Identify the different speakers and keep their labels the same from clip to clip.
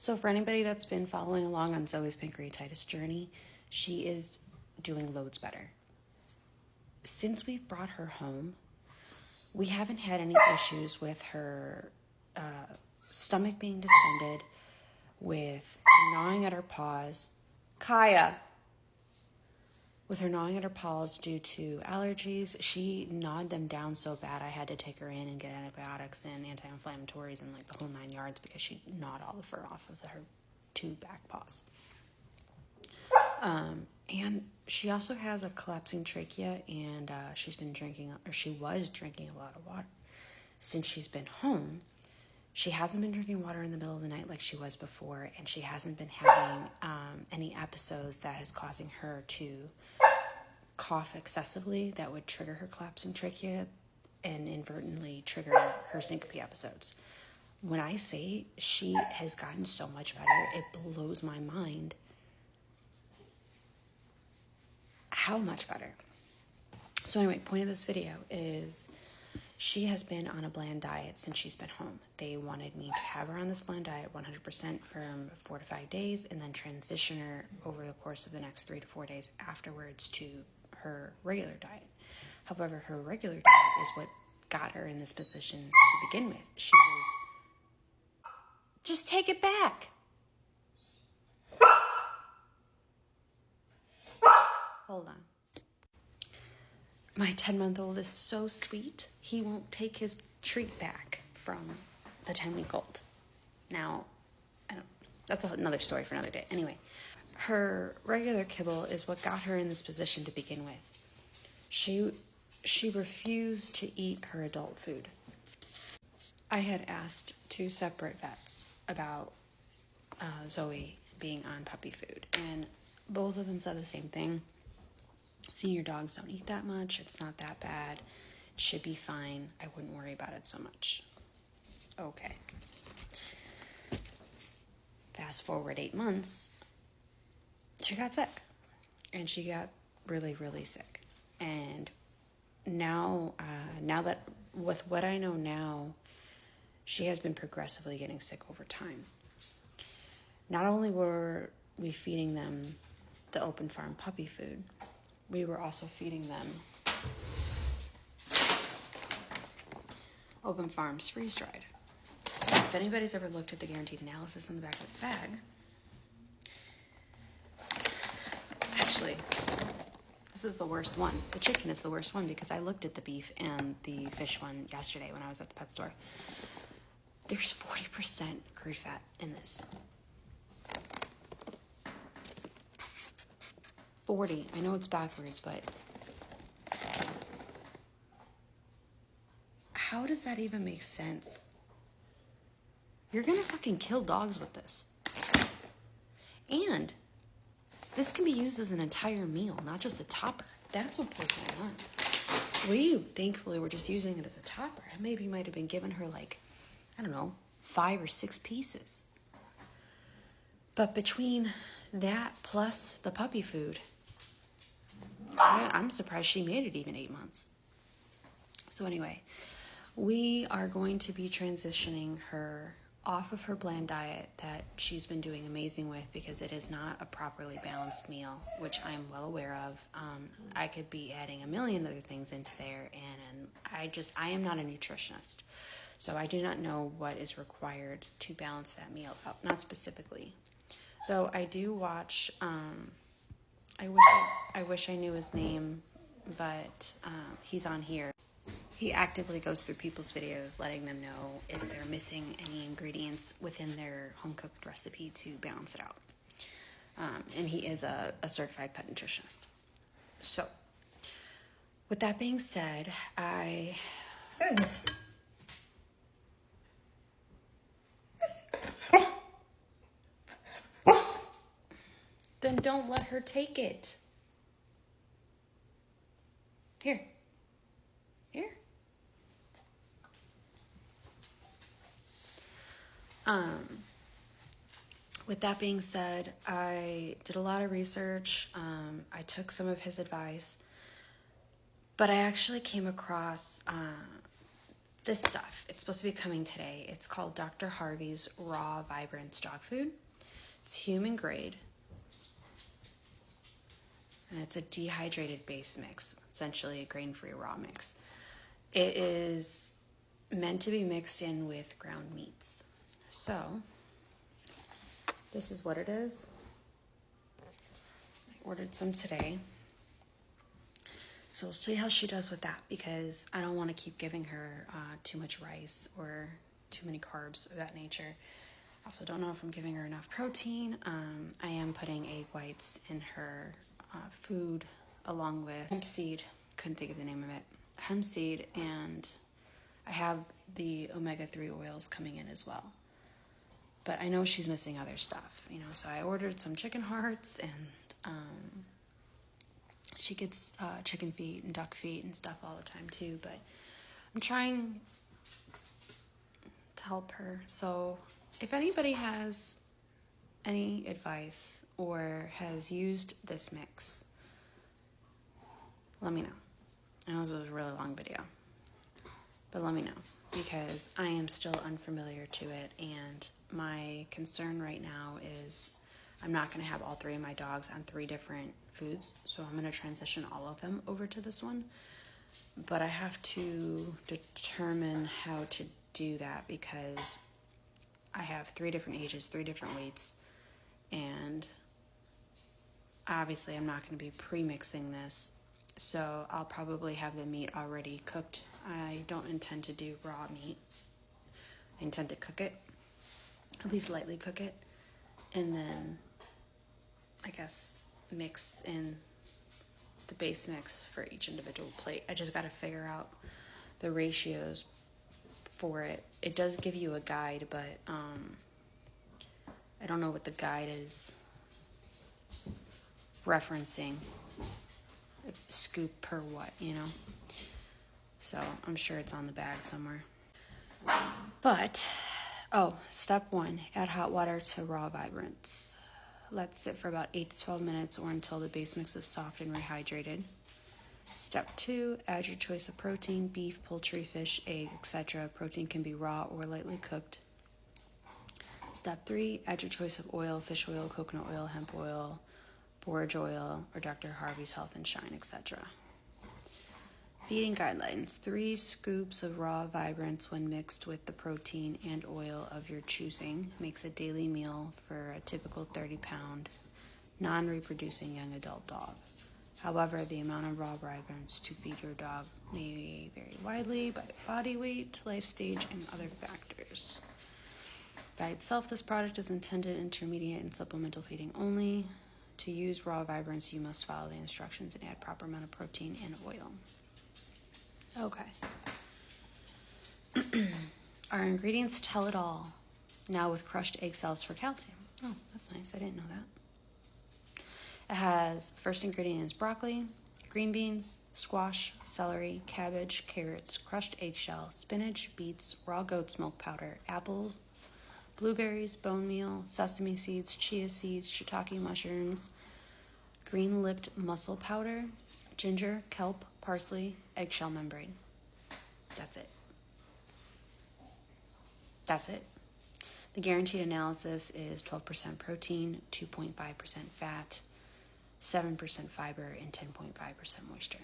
Speaker 1: So for anybody that's been following along on Zoe's pancreatitis journey, she is doing loads better. Since we've brought her home, we haven't had any issues with her stomach being distended, with gnawing at her paws. Kaya! With her gnawing at her paws due to allergies, she gnawed them down so bad I had to take her in and get antibiotics and anti-inflammatories and like the whole 9 yards because she gnawed all the fur off of her 2 back paws. And she also has a collapsing trachea, and she was drinking a lot of water. Since she's been home, she hasn't been drinking water in the middle of the night like she was before, and she hasn't been having any episodes that is causing her to cough excessively that would trigger her collapsing trachea and inadvertently trigger her syncope episodes. When I say she has gotten so much better, it blows my mind how much better. So anyway, point of this video is she has been on a bland diet since she's been home. They wanted me to have her on this bland diet 100% for 4 to 5 days and then transition her over the course of the next 3 to 4 days afterwards to her regular diet. However, her regular diet is what got her in this position to begin with. She was... Just take it back. Hold on. My 10-month-old is so sweet, he won't take his treat back from the 10-week-old. Now, that's another story for another day. Anyway, her regular kibble is what got her in this position to begin with. She refused to eat her adult food. I had asked 2 separate vets about Zoe being on puppy food, and both of them said the same thing. Senior dogs don't eat that much. It's not that bad. It should be fine. I wouldn't worry about it so much. Okay. Fast forward 8 months, she got sick. And she got really, really sick. And now that with what I know now, she has been progressively getting sick over time. Not only were we feeding them the open farm puppy food, we were also feeding them Open Farms freeze-dried. If anybody's ever looked at the guaranteed analysis on the back of this bag, actually, this is the worst one. The chicken is the worst one because I looked at the beef and the fish one yesterday when I was at the pet store. There's 40% crude fat in this. 40. I know it's backwards, but how does that even make sense? You're gonna fucking kill dogs with this. And this can be used as an entire meal, not just a topper. That's what blows my mind. We thankfully were just using it as a topper. I maybe might have been giving her like, I don't know, 5 or 6 pieces. But between that plus the puppy food, I'm surprised she made it even 8 months. So anyway, we are going to be transitioning her off of her bland diet that she's been doing amazing with because it is not a properly balanced meal, which I'm well aware of. I could be adding a million other things into there, and I am not a nutritionist. So I do not know what is required to balance that meal out, not specifically. Though I do watch, I wish I knew his name, but he's on here. He actively goes through people's videos, letting them know if they're missing any ingredients within their home-cooked recipe to balance it out. And he is a certified pet nutritionist. So, with that being said, Then don't let her take it. Here. With that being said, I did a lot of research. I took some of his advice, but I actually came across this stuff, it's supposed to be coming today. It's called Dr. Harvey's Raw Vibrance Dog Food. It's human grade. And it's a dehydrated base mix, essentially a grain-free raw mix. It is meant to be mixed in with ground meats. So, this is what it is. I ordered some today. So we'll see how she does with that, because I don't want to keep giving her too much rice or too many carbs of that nature. I also don't know if I'm giving her enough protein. I am putting egg whites in her food along with hemp seed. Couldn't think of the name of it. Hemp seed, and I have the omega-3 oils coming in as well. But I know she's missing other stuff, you know, so I ordered some chicken hearts, and she gets chicken feet and duck feet and stuff all the time too, but I'm trying to help her. So if anybody has any advice or has used this mix, let me know. I know this was a really long video, but let me know, because I am still unfamiliar to it, and my concern right now is I'm not going to have all three of my dogs on 3 different foods, so I'm going to transition all of them over to this one. But I have to determine how to do that, because I have 3 different ages, 3 different weights, and obviously I'm not going to be pre-mixing this, so I'll probably have the meat already cooked. I don't intend to do raw meat. I intend to cook it, at least lightly cook it, and then I guess mix in the base mix for each individual plate. I just got to figure out the ratios for it. It does give you a guide, but I don't know what the guide is referencing. Scoop per what, you know? So I'm sure it's on the bag somewhere. But, step 1, add hot water to raw vibrance. Let sit for about 8 to 12 minutes or until the base mix is soft and rehydrated. Step 2, add your choice of protein: beef, poultry, fish, egg, etc. Protein can be raw or lightly cooked. Step 3, add your choice of oil: fish oil, coconut oil, hemp oil, borage oil, or Dr. Harvey's Health and Shine, etc. Feeding guidelines: 3 scoops of raw vibrance when mixed with the protein and oil of your choosing makes a daily meal for a typical 30-pound non-reproducing young adult dog. However, the amount of raw vibrance to feed your dog may vary widely by body weight, life stage, and other factors. By itself, this product is intended intermediate and supplemental feeding only. To use raw vibrance, you must follow the instructions and add proper amount of protein and oil. Okay. Our ingredients tell it all. Now with crushed egg cells for calcium. Oh, that's nice. I didn't know that. It has, first ingredient is broccoli, green beans, squash, celery, cabbage, carrots, crushed eggshell, spinach, beets, raw goat's milk powder, apple, blueberries, bone meal, sesame seeds, chia seeds, shiitake mushrooms, green-lipped mussel powder, ginger, kelp, parsley, eggshell membrane. That's it. That's it. The guaranteed analysis is 12% protein, 2.5% fat, 7% fiber, and 10.5% moisture.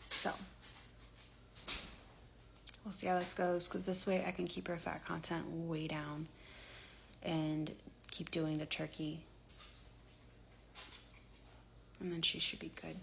Speaker 1: So, we'll see how this goes, because this way I can keep her fat content way down and keep doing the turkey. And then she should be good.